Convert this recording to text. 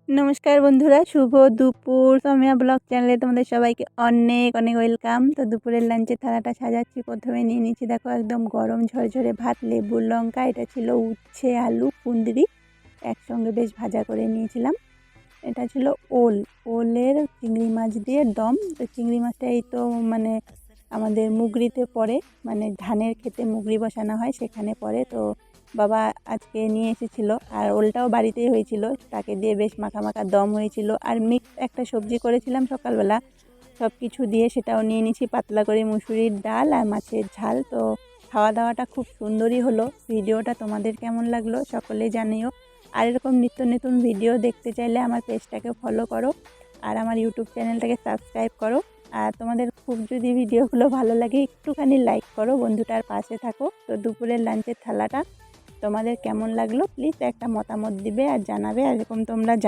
नमस्कार बंधुरा शुभ दुपुर सौम्या ब्लग चैनले तुम्हारे सबाइके अनेक अनेक वेलकाम। तो दुपुरेर लांचेर थालाटा साजाচ্ছি। प्रथमे निये निয়েছি देखो एकदम गरम झरझरे भात लेबुर लंका এটা ছিল উচ্ছে आलू कुंदरी একসঙ্গে বেশ ভাজা করে নিয়েছিলাম। এটা ছিল ওলের চিংড়ি মাছ দিয়ে দম। তো চিংড়ি মাছটা এই তো মানে আমাদের মুগরিতে পড়ে, মানে ধানের খেতে মুগরি বসানো হয় সেখানে পড়ে। তো বাবা আজকে নিয়ে এসেছিল আর ওলটাও বাড়িতেই হয়েছিল, তাকে দিয়ে বেশ মাখা মাখা দম হয়েছিল। আর মিক্স একটা সবজি করেছিলাম সকালবেলা, সব কিছু দিয়ে সেটাও নিয়ে নিয়েছি, পাতলা করে মুসুরির ডাল আর মাছের ঝাল। তো খাওয়া দাওয়াটা খুব সুন্দরই হলো। ভিডিওটা তোমাদের কেমন লাগলো সকলেই জানিও। আর এরকম নিত্য নতুন ভিডিও দেখতে চাইলে আমার পেজটাকে ফলো করো আর আমার ইউটিউব চ্যানেলটাকে সাবস্ক্রাইব করো। আর তোমাদের খুব যদি ভিডিওগুলো ভালো লাগে একটুখানি লাইক করো, বন্ধুটার পাশে থাকো। তো দুপুরের লাঞ্চের থালাটা তোমাদের কেমন লাগলো প্লিজ একটা মতামত দিবে আর জানাবে। আর এরকম তোমরা